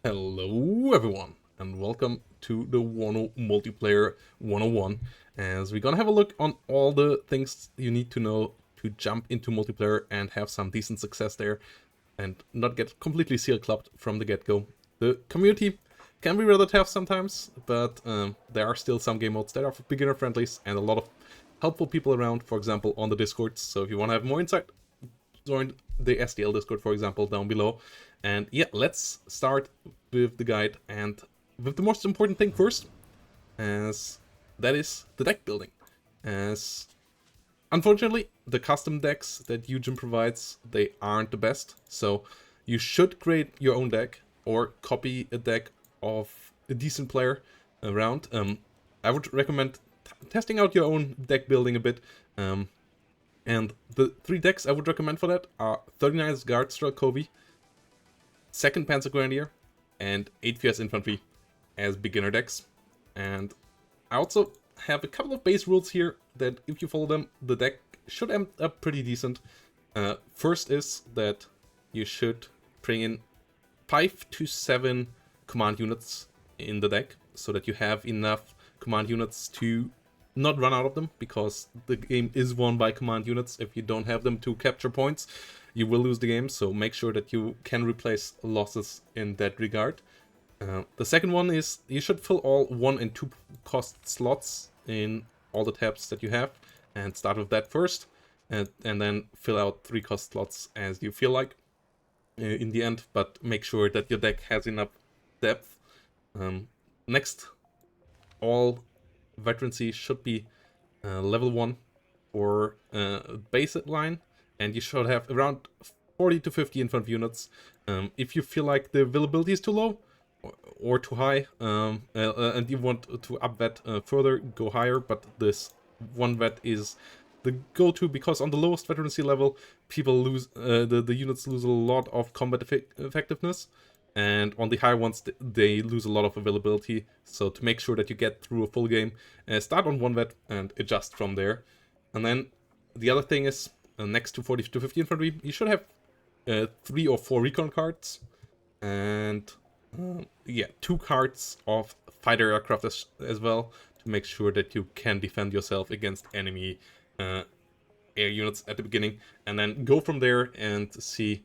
Hello everyone, and welcome to the Wano Multiplayer 101, as we're gonna have a look on all the things you need to know to jump into multiplayer and have some decent success there, and not get completely seal clubbed from the get-go. The community can be rather tough sometimes, but there are still some game modes that are for beginner friendlies and a lot of helpful people around, for example on the Discords, so if you want to have more insight, join the SDL Discord, for example, down below. And yeah, let's start with the guide and with the most important thing first, as that is the deck building. As unfortunately, the custom decks that Eugen provides, they aren't the best. So you should create your own deck or copy a deck of a decent player around. I would recommend testing out your own deck building a bit. And the three decks I would recommend for that are 39's Guardstra Covey, 2nd Panzer Grenadier, and 8 Fierce Infantry as beginner decks. And I also have a couple of base rules here that if you follow them, the deck should end up pretty decent. First is that you should bring in 5 to 7 command units in the deck, so that you have enough command units to not run out of them, because the game is won by command units. If you don't have them to capture points, you will lose the game, so make sure that you can replace losses in that regard. The second one is you should fill all 1 and 2 cost slots in all the tabs that you have, and start with that first, and then fill out 3 cost slots as you feel like in the end, but make sure that your deck has enough depth. Next, all veterancy should be level 1 for base line, and you should have around 40 to 50 infantry units. If you feel like the availability is too low or too high, and you want to up vet further, go higher, but this 1 vet is the go-to, because on the lowest veterancy level, people lose the units lose a lot of combat effectiveness. And on the high ones, they lose a lot of availability. So to make sure that you get through a full game, start on 1 vet and adjust from there. And then the other thing is, next to 40 to 50 infantry, you should have 3 or 4 recon cards. And yeah, 2 cards of fighter aircraft as well, to make sure that you can defend yourself against enemy air units at the beginning. And then go from there and see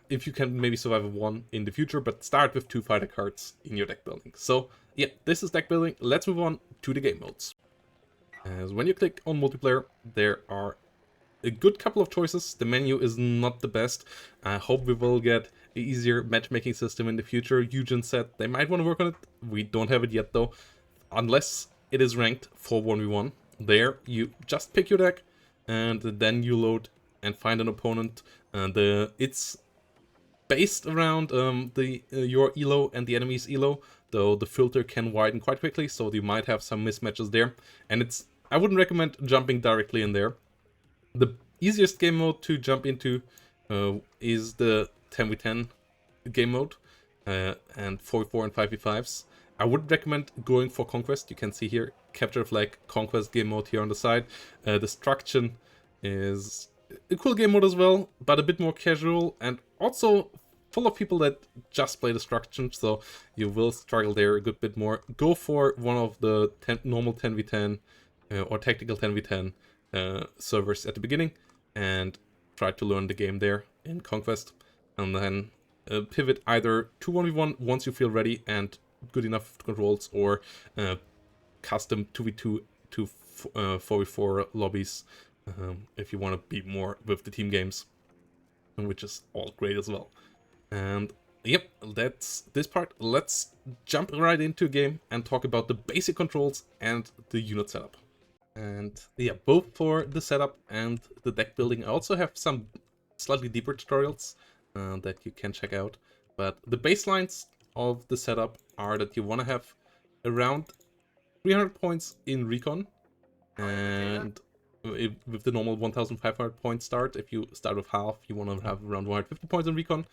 if you can maybe survive a 1 in the future, but start with 2 fighter cards in your deck building. So yeah, this is deck building. Let's move on to the game modes. As when you click on multiplayer, there are a good couple of choices. The menu is not the best. I hope we will get an easier matchmaking system in the future. Eugen said they might want to work on it. We don't have it yet though, unless it is ranked for 1v1. There, you just pick your deck, and then you load and find an opponent. It's based around your elo and the enemy's elo, though the filter can widen quite quickly, so you might have some mismatches there. And I wouldn't recommend jumping directly in there. The easiest game mode to jump into is the 10v10 game mode, and 4v4 and 5v5s. I would recommend going for Conquest. You can see here, Capture Flag, Conquest game mode here on the side. Destruction is a cool game mode as well, but a bit more casual, and also full of people that just play Destruction, so you will struggle there a good bit more. Go for one of the normal 10v10 or tactical 10v10 servers at the beginning, and try to learn the game there in Conquest, and then pivot either to 1v1 once you feel ready and good enough controls, or custom 2v2 to 4v4 lobbies if you want to be more with the team games, which is all great as well. And yep, that's this part. Let's jump right into a game and talk about the basic controls and the unit setup. And yeah, both for the setup and the deck building, I also have some slightly deeper tutorials that you can check out. But the baselines of the setup are that you want to have around 300 points in recon, and with the normal 1500 point start. If you start with half, you want to have around 150 points in recon,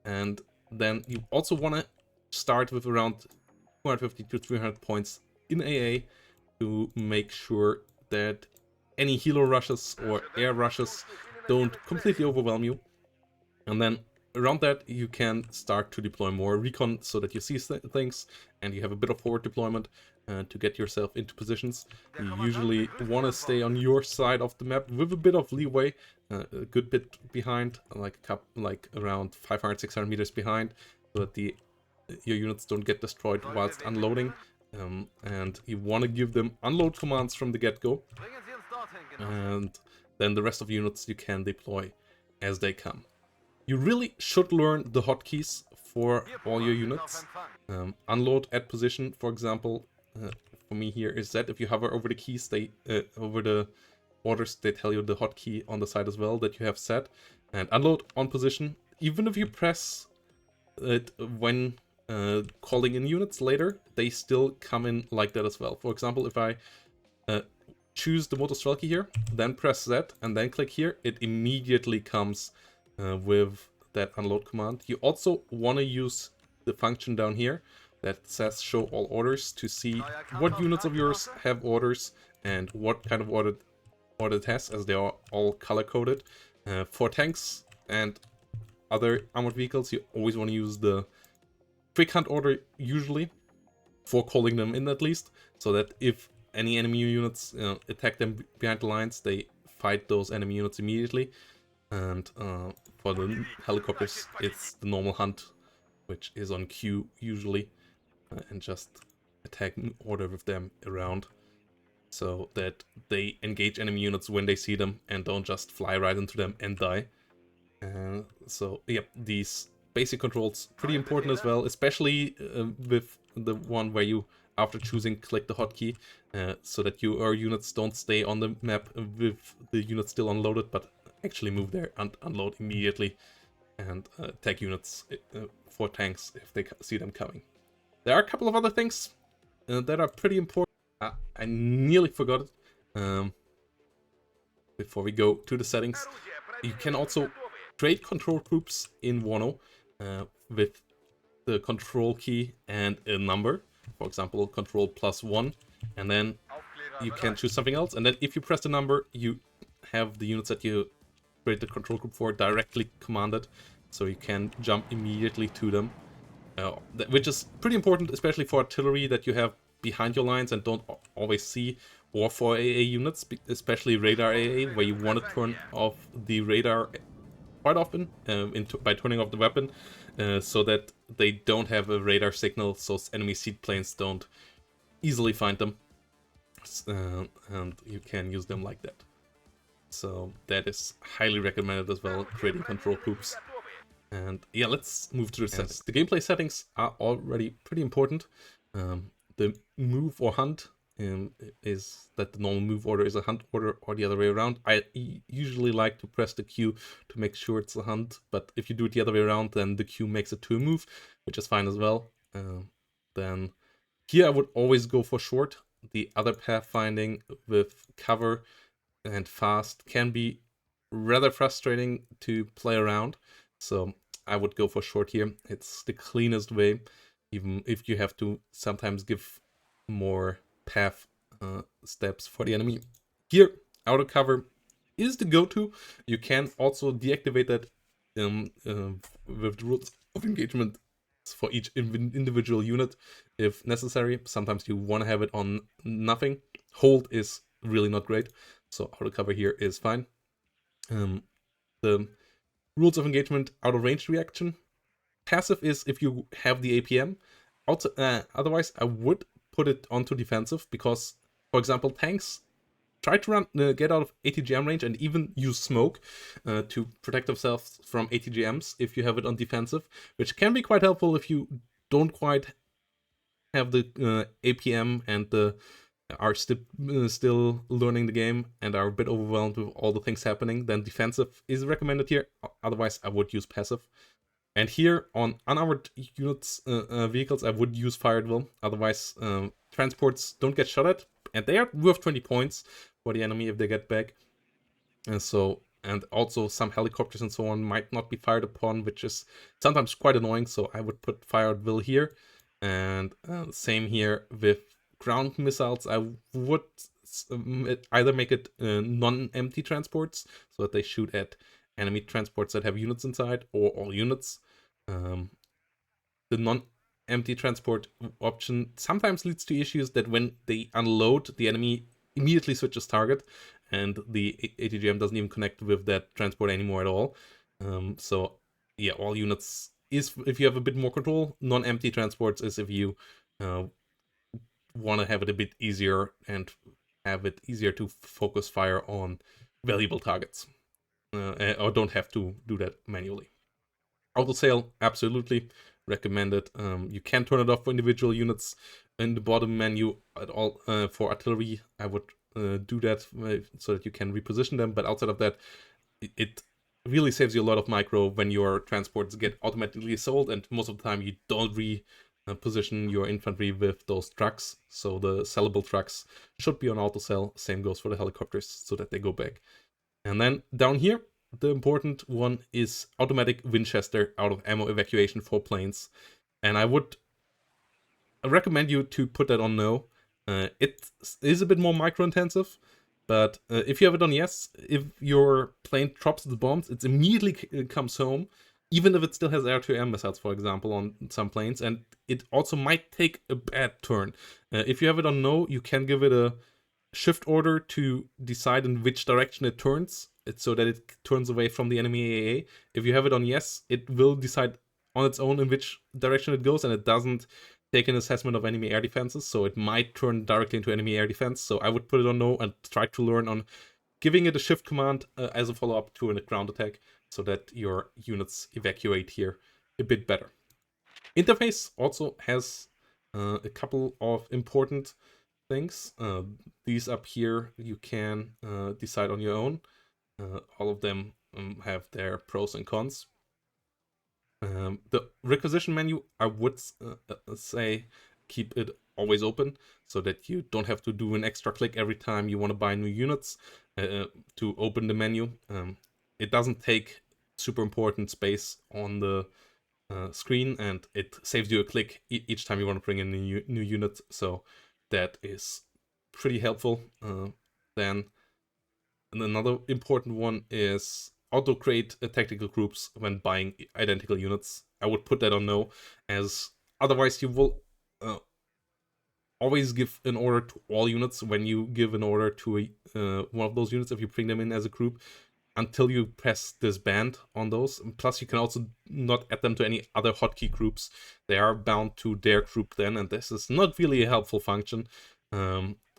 and then you also want to start with around 250 to 300 points in AA, to make sure that any helo rushes or air rushes don't completely overwhelm you. And then around that, you can start to deploy more recon so that you see things and you have a bit of forward deployment to get yourself into positions. You usually want to stay on your side of the map with a bit of leeway, a good bit behind, like around 500-600 meters behind, so that your units don't get destroyed whilst unloading. And you want to give them unload commands from the get-go, and then the rest of the units you can deploy as they come. You really should learn the hotkeys for all your units. Unload at position, for example, for me here is that if you hover over the keys, over the orders, they tell you the hotkey on the side as well that you have set. And unload on position, even if you press it when calling in units later, they still come in like that as well. For example, if I choose the Motostrelki here, then press Z and then click here, it immediately comes with that unload command. You also want to use the function down here that says show all orders to see what units of yours have orders and what kind of order it has, as they are all color coded. For tanks and other armored vehicles, you always want to use the quick hunt order usually, for calling them in at least, so that if any enemy units attack them behind the lines, they fight those enemy units immediately. And for the helicopters, it's the normal hunt, which is on Q usually, and just attack in order with them around, so that they engage enemy units when they see them and don't just fly right into them and die. So yeah, these basic controls pretty important as well, especially with the one where you, after choosing, click the hotkey, so that your units don't stay on the map with the units still unloaded, but actually move there and unload immediately and attack units for tanks if they see them coming. There are a couple of other things that are pretty important. I nearly forgot it. Before we go to the settings, you can also create control groups in Wano with the control key and a number. For example, control +1, and then you can choose something else. And then if you press the number, you have the units that you create the control group for directly commanded, so you can jump immediately to them, which is pretty important, especially for artillery that you have behind your lines and don't always see, or for AA units, especially radar AA, where you want to turn off the radar quite often by turning off the weapon, so that they don't have a radar signal, so enemy seaplanes don't easily find them, and you can use them like that. So that is highly recommended as well, creating control groups. And yeah, let's move to the settings. The gameplay settings are already pretty important. The move or hunt is that the normal move order is a hunt order, or the other way around. I usually like to press the Q to make sure it's a hunt, but if you do it the other way around, then the Q makes it to a move, which is fine as well. Then here I would always go for short. The other pathfinding with cover and fast can be rather frustrating to play around, so I would go for short here. It's the cleanest way, even if you have to sometimes give more path steps for the enemy. Here, auto cover is the go-to. You can also deactivate that with the rules of engagement for each individual unit if necessary. Sometimes you want to have it on nothing. Hold is really not great, so auto cover here is fine. The rules of engagement, out of range reaction. Passive is if you have the APM. Otherwise, I would put it onto defensive, because, for example, tanks try to get out of ATGM range and even use smoke to protect themselves from ATGMs if you have it on defensive, which can be quite helpful if you don't quite have the APM and are still learning the game and are a bit overwhelmed with all the things happening. Then defensive is recommended here. Otherwise, I would use passive. And here on unarmored units, vehicles, I would use fire drill. Otherwise, transports don't get shot at, and they are worth 20 points for the enemy if they get back. And also some helicopters and so on might not be fired upon, which is sometimes quite annoying. So I would put fire drill here, and same here with ground missiles. I would either make it non-empty transports, so that they shoot at enemy transports that have units inside, or all units. The non-empty transport option sometimes leads to issues that when they unload, the enemy immediately switches target, and the ATGM doesn't even connect with that transport anymore at all. So yeah, all units is if you have a bit more control. Non-empty transports is if you want to have it a bit easier and have it easier to focus fire on valuable targets, or don't have to do that manually. Auto sail, absolutely recommended. You can turn it off for individual units in the bottom menu at all. For artillery, I would do that so that you can reposition them. But outside of that, it really saves you a lot of micro when your transports get automatically sold, and most of the time you don't reposition your infantry with those trucks. So the sellable trucks should be on auto sell. Same goes for the helicopters, so that they go back. And then down here, the important one is automatic Winchester out of ammo evacuation for planes. And I would recommend you to put that on no. It is a bit more micro intensive, but if you have it on yes, if your plane drops the bombs, it immediately comes home, even if it still has air-to-air missiles, for example, on some planes. And it also might take a bad turn. If you have it on no, you can give it a shift order to decide in which direction it turns, so that it turns away from the enemy AA. If you have it on yes, it will decide on its own in which direction it goes, and it doesn't take an assessment of enemy air defenses, so it might turn directly into enemy air defense. So I would put it on no and try to learn on giving it a shift command as a follow-up to a ground attack, so that your units evacuate here a bit better. Interface also has a couple of important things. These up here you can decide on your own. All of them have their pros and cons. The requisition menu, I would say keep it always open, so that you don't have to do an extra click every time you want to buy new units to open the menu. It doesn't take super important space on the screen, and it saves you a click each time you want to bring in a new unit, so that is pretty helpful. Then another important one is auto create tactical groups when buying identical units. I would put that on no, as otherwise you will always give an order to all units when you give an order to one of those units, if you bring them in as a group, until you press this band on those. And plus, you can also not add them to any other hotkey groups. They are bound to their group then, and this is not really a helpful function.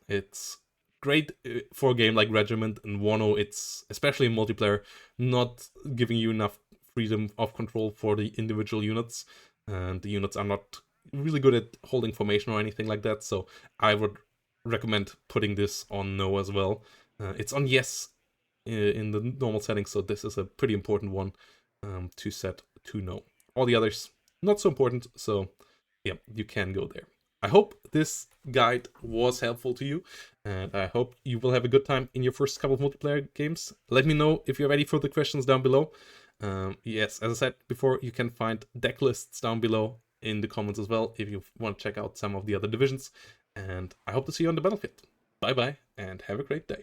It's great for a game like Regiment and Wano. It's, especially in multiplayer, not giving you enough freedom of control for the individual units, and the units are not really good at holding formation or anything like that, so I would recommend putting this on no as well. It's on yes in the normal settings, so this is a pretty important one to set to no. All the others, not so important, so yeah, you can go there. I hope this guide was helpful to you, and I hope you will have a good time in your first couple of multiplayer games. Let me know if you have any further questions down below. Yes, as I said before, you can find deck lists down below in the comments as well if you want to check out some of the other divisions, and I hope to see you on the battlefield. Bye bye, and have a great day.